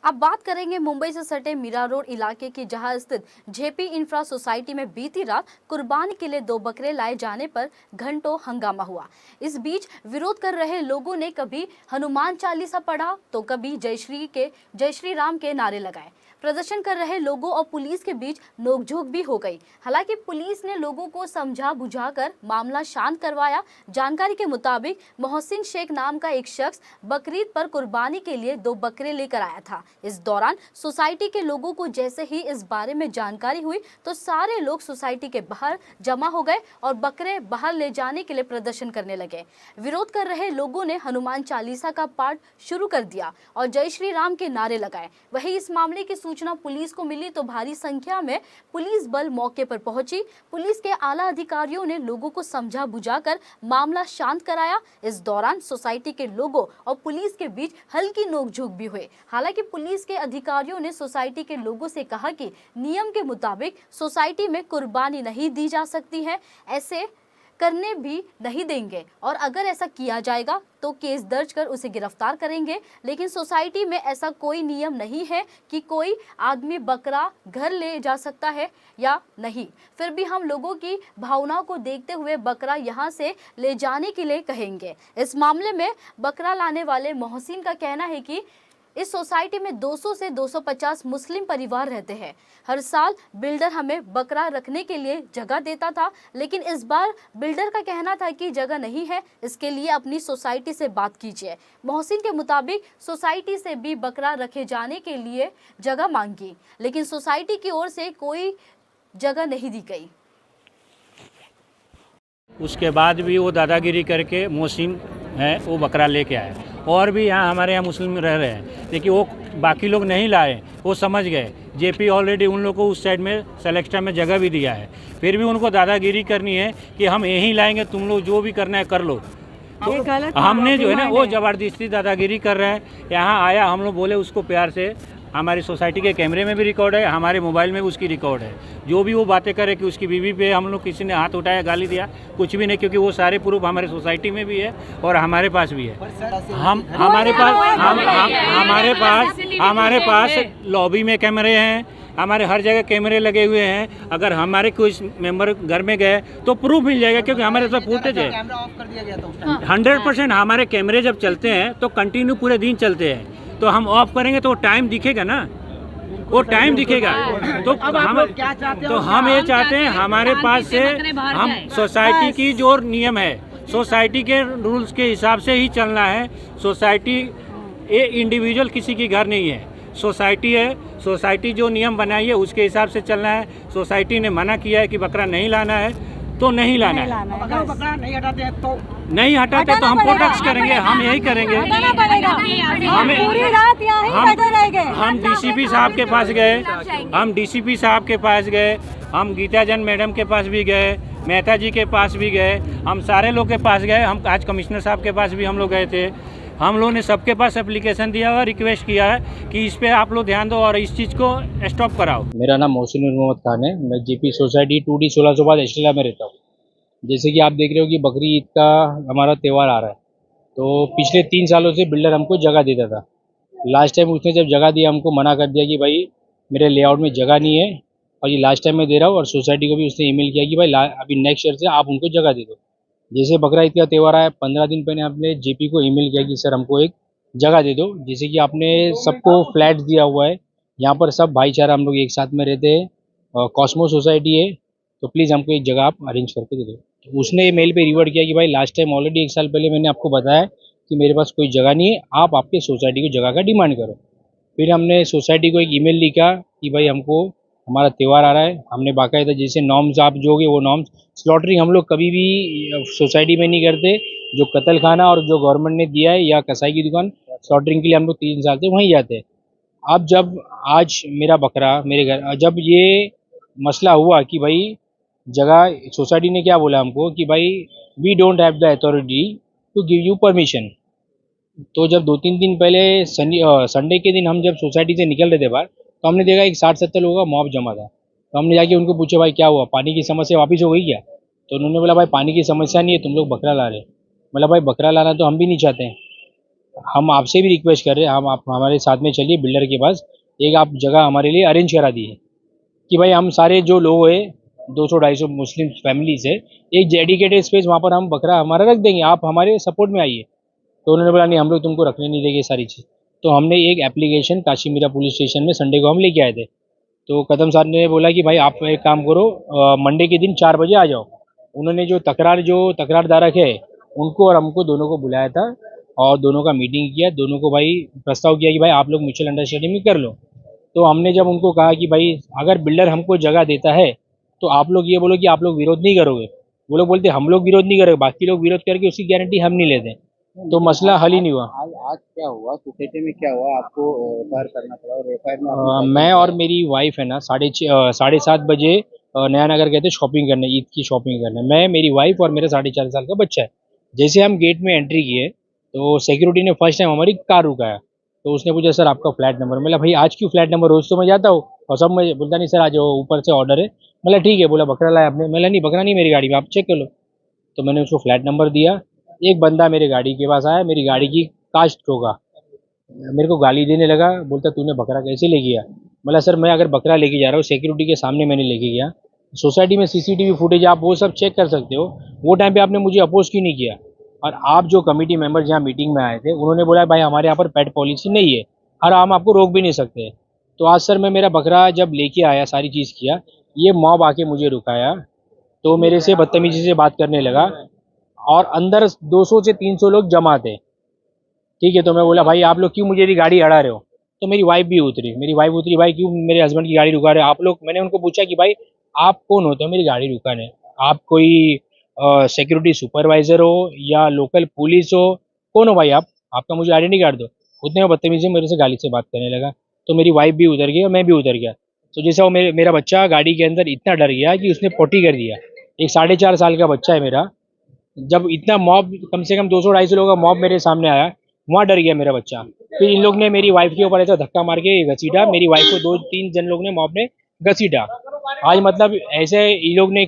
अब बात करेंगे मुंबई से सटे मीरा रोड इलाके की, जहां स्थित जेपी इंफ्रा सोसाइटी में बीती रात कुर्बानी के लिए 2 बकरे लाए जाने पर घंटों हंगामा हुआ। इस बीच विरोध कर रहे लोगों ने कभी हनुमान चालीसा पढ़ा तो कभी जय श्री राम के नारे लगाए। प्रदर्शन कर रहे लोगों और पुलिस के बीच नोकझोंक भी हो गई। हालांकि पुलिस ने लोगों को समझा बुझाकर मामला शांत करवाया। जानकारी के मुताबिक मोहसिन शेख नाम का एक शख्स बकरीद पर कुर्बानी के लिए 2 बकरे लेकर आया था। इस दौरान सोसाइटी के लोगों को जैसे ही इस बारे में जानकारी हुई तो सारे लोग सोसाइटी के बाहर जमा हो गए और बकरे बाहर ले जाने के लिए प्रदर्शन करने लगे। विरोध कर रहे लोगों ने हनुमान चालीसा का पाठ शुरू कर दिया और जय श्री राम के नारे लगाए। वहीं इस मामले की सूचना पुलिस को मिली तो भारी संख्या में पुलिस बल मौके पर पहुंची। पुलिस के आला अधिकारियों ने लोगों को समझा बुझाकर मामला शांत कराया। इस दौरान सोसाइटी के लोगों और पुलिस के बीच हल्की नोकझोंक भी हुई। हालांकि पुलिस के अधिकारियों ने सोसाइटी के लोगों से कहा कि नियम के मुताबिक सोसाइटी में कुर्बानी नहीं दी जा सकती है, ऐसे करने भी नहीं देंगे और अगर ऐसा किया जाएगा तो केस दर्ज कर उसे गिरफ्तार करेंगे। लेकिन सोसाइटी में ऐसा कोई नियम नहीं है कि कोई आदमी बकरा घर ले जा सकता है या नहीं। फिर भी हम लोगों की भावनाओं को देखते हुए बकरा यहां से ले जाने के लिए कहेंगे। इस मामले में बकरा लाने वाले मोहसिन का कहना है कि इस सोसाइटी में 200 से 250 मुस्लिम परिवार रहते हैं। हर साल बिल्डर हमें बकरा रखने के लिए जगह देता था, लेकिन इस बार बिल्डर का कहना था कि जगह नहीं है, इसके लिए अपनी सोसाइटी से बात कीजिए। मोहसिन के मुताबिक सोसाइटी से भी बकरा रखे जाने के लिए जगह मांगी, लेकिन सोसाइटी की ओर से कोई जगह नहीं दी गई। उसके बाद भी वो दादागिरी करके मोहसिन है वो बकरा लेके आए। और भी हमारे यहाँ मुस्लिम रह रहे हैं, लेकिन वो बाकी लोग नहीं लाए। वो समझ गए जेपी ऑलरेडी उन लोगों को उस साइड में सेलेक्टा में जगह भी दिया है, फिर भी उनको दादागिरी करनी है कि हम यहीं लाएंगे, तुम लोग जो भी करना है कर लो। तो हमने जो है ना वो ज़बरदस्ती दादागिरी कर रहा है। यहाँ आया, हम लोग बोले उसको प्यार से, हमारी सोसाइटी के कैमरे में भी रिकॉर्ड है, हमारे मोबाइल में भी उसकी रिकॉर्ड है। जो भी वो बातें करे कि उसकी बीवी पे हम लोग किसी ने हाथ उठाया, गाली दिया, कुछ भी नहीं, क्योंकि वो सारे प्रूफ हमारे सोसाइटी में भी है और हमारे पास भी है। हमारे पास लॉबी में कैमरे हैं, हमारे हर जगह कैमरे लगे हुए हैं। अगर हमारे कुछ मेंबर घर में गए तो प्रूफ मिल जाएगा, क्योंकि हमारे साथ फुटेज है। 100% हमारे कैमरे जब चलते हैं तो कंटिन्यू पूरे दिन चलते हैं, तो हम ऑफ करेंगे तो टाइम दिखेगा ना, वो टाइम दिखेगा। तो हम ये चाहते हैं हमारे पास से हम सोसाइटी की जो नियम है, सोसाइटी के रूल्स के हिसाब से ही चलना है। सोसाइटी ये इंडिविजुअल किसी की घर नहीं है, सोसाइटी है। सोसाइटी जो नियम बनाई है उसके हिसाब से चलना है। सोसाइटी ने मना किया है कि बकरा नहीं लाना है तो नहीं लाना है। अगर बकरा नहीं हटाते हैं तो हम प्रोटेस्ट करेंगे, हम यही करेंगे। हम डीसीपी साहब के पास गए, हम गीता जन मैडम के पास भी गए, मेहता जी के पास भी गए, हम सारे लोग के पास गए। हम आज कमिश्नर साहब के पास भी हम लोग गए थे। हम लोगों ने सबके पास एप्लीकेशन दिया और रिक्वेस्ट किया है कि इस पे आप लोग ध्यान दो और इस चीज़ को स्टॉप कराओ। मेरा नाम मोहसिन मोहम्मद खान है। मैं जेपी सोसाइटी 2D 1600 एस्टेला में रहता हूँ। जैसे कि आप देख रहे हो कि बकरी ईद का हमारा त्यौहार आ रहा है, तो पिछले 3 सालों से बिल्डर हमको जगह देता था। लास्ट टाइम उसने जब जगह दिया हमको मना कर दिया कि भाई मेरे लेआउट में जगह नहीं है और ये लास्ट टाइम मैं दे रहा हूँ। और सोसाइटी को भी उसने ईमेल किया कि भाई अभी नेक्स्ट ईयर से आप उनको जगह दे दो। जैसे बकरा ईद का त्यौहार आया, 15 दिन पहले आपने जेपी को ईमेल किया कि सर हमको एक जगह दे दो। जैसे कि आपने सबको फ्लैट दिया हुआ है, यहाँ पर सब भाईचारा हम लोग एक साथ में रहते हैं। कॉस्मो सोसाइटी है, तो प्लीज़ हमको एक जगह आप अरेंज करके दे दो। तो उसने मेल पे रिवर्ट किया कि भाई लास्ट टाइम ऑलरेडी 1 साल पहले मैंने आपको बताया कि मेरे पास कोई जगह नहीं है, आप आपके सोसाइटी को जगह का डिमांड करो। फिर हमने सोसाइटी को एक ईमेल लिखा कि भाई हमको हमारा त्यौहार आ रहा है, हमने बाकायदा जैसे नॉर्म्स आप जो होगे वो नॉर्म्स, स्लॉटरिंग हम लोग कभी भी सोसाइटी में नहीं करते। जो कत्ल खाना और जो गवर्नमेंट ने दिया है या कसाई की दुकान, स्लॉटरिंग के लिए हम लोग 3 साल से वहीं जाते हैं। अब जब आज मेरा बकरा मेरे घर, जब ये मसला हुआ कि भाई जगह, सोसाइटी ने क्या बोला हमको कि भाई we don't have the authority to give you permission. तो जब 2-3 दिन पहले संडे के दिन हम जब सोसाइटी से निकल रहे थे बाहर, तो हमने देखा एक 60-70 लोगों का मॉब जमा था। तो हमने जाके उनको पूछा भाई क्या हुआ, पानी की समस्या वापस हो गई क्या? तो उन्होंने बोला भाई पानी की समस्या नहीं है, तुम लोग बकरा ला रहे। मतलब भाई बकरा लाना तो हम भी नहीं चाहते हैं, हम आपसे भी रिक्वेस्ट कर रहे हैं, हम आप हमारे साथ में चलिए बिल्डर के पास, एक आप जगह हमारे लिए अरेंज करा दीजिए कि भाई हम सारे जो लोग हैं 200-250 मुस्लिम फैमिलीज है, एक डेडिकेटेड स्पेस वहाँ पर हम बकरा हमारा रख देंगे, आप हमारे सपोर्ट में आइए। तो उन्होंने बोला नहीं हम लोग तुमको रखने नहीं देंगे ये सारी चीज़। तो हमने एक एप्लीकेशन काशीमीरा पुलिस स्टेशन में संडे को हम लेके आए थे। तो कदम साहब ने बोला कि भाई आप एक काम करो, मंडे के दिन 4 बजे आ जाओ। उन्होंने जो तकरारदारक है उनको और हमको दोनों को बुलाया था और दोनों का मीटिंग किया, दोनों को भाई प्रस्ताव किया कि भाई आप लोग म्यूचुअल अंडरस्टैंडिंग में कर लो। तो हमने जब उनको कहा कि भाई अगर बिल्डर हमको जगह देता है तो आप लोग ये बोलो कि आप लोग विरोध नहीं करोगे। वो लोग बोलते हम लोग विरोध नहीं करेंगे, बाकी लोग विरोध करके उसकी गारंटी हम नहीं लेते। तो मसला हल ही नहीं हुआ। आज आज क्या हुआ सोसाइटी में, क्या हुआ आपको एफआईआर करना पड़ा और एफआईआर में आपने क्या मैं क्या और मेरी वाइफ है ना 7:30 बजे नया नगर गए थे शॉपिंग करने, ईद की शॉपिंग करने। मैं, मेरी वाइफ और मेरा 4.5 साल का बच्चा है। जैसे हम गेट में एंट्री किए तो सिक्योरिटी ने फर्स्ट टाइम हमारी कार रुकाया। तो उसने पूछा सर आपका फ्लैट नंबर। मैं बोला भाई आज क्यों फ्लैट नंबर, रोज तो मैं जाता हूँ। और सब मैं बोलता नहीं सर आज ऊपर से ऑर्डर है। मतलब ठीक है, बोला बकरा लाया आपने। मैं नहीं बकरा नहीं मेरी गाड़ी में, आप चेक कर लो। तो मैंने उसको फ्लैट नंबर दिया। एक बंदा मेरे गाड़ी के पास आया, मेरी गाड़ी की कांच ठोका, मेरे को गाली देने लगा, बोलता तूने बकरा कैसे ले गया। बोला सर मैं अगर बकरा लेके जा रहा हूँ सिक्योरिटी के सामने मैंने लेके गया, सोसाइटी में सीसीटीवी फुटेज आप वो सब चेक कर सकते हो, वो टाइम पे आपने मुझे अपोज क्यों नहीं किया। और आप जो कमेटी मेंबर जहाँ मीटिंग में आए थे उन्होंने बोला भाई हमारे यहाँ पर पेट पॉलिसी नहीं है और हम आपको रोक भी नहीं सकते। तो आज सर मैं मेरा बकरा जब लेके आया, सारी चीज़ किया, ये मॉब आके मुझे रुकाया, तो मेरे से बदतमीजी से बात करने लगा और अंदर 200 से 300 लोग जमा थे। ठीक है, तो मैं बोला भाई आप लोग क्यों मुझे गाड़ी अड़ा रहे हो। तो मेरी वाइफ भी उतरी, भाई क्यों मेरे हस्बैंड की गाड़ी रुका रहे हो आप लोग। मैंने उनको पूछा कि भाई आप कौन होते हो मेरी गाड़ी रुकाने, आप कोई सिक्योरिटी सुपरवाइजर हो या लोकल पुलिस हो, कौन हो भाई आप, आपका मुझे आइडेंटिटी कार्ड दो। उतने में बदतमीजी मेरे से गाली से बात करने लगा। तो मेरी वाइफ भी उतर गई और मैं भी उतर गया। तो जैसे वो मेरा बच्चा गाड़ी के अंदर इतना डर गया कि उसने पोटी कर दिया। एक 4.5 साल का बच्चा है मेरा। जब इतना मॉब, कम से कम 200-250 लोगों का मॉब मेरे सामने आया, वहाँ डर गया मेरा बच्चा। फिर इन लोग ने मेरी वाइफ के ऊपर ऐसा धक्का मार के घसीटा, मेरी वाइफ को 2-3 जन लोग ने मॉब ने घसीटा। आज मतलब ऐसे इन लोग ने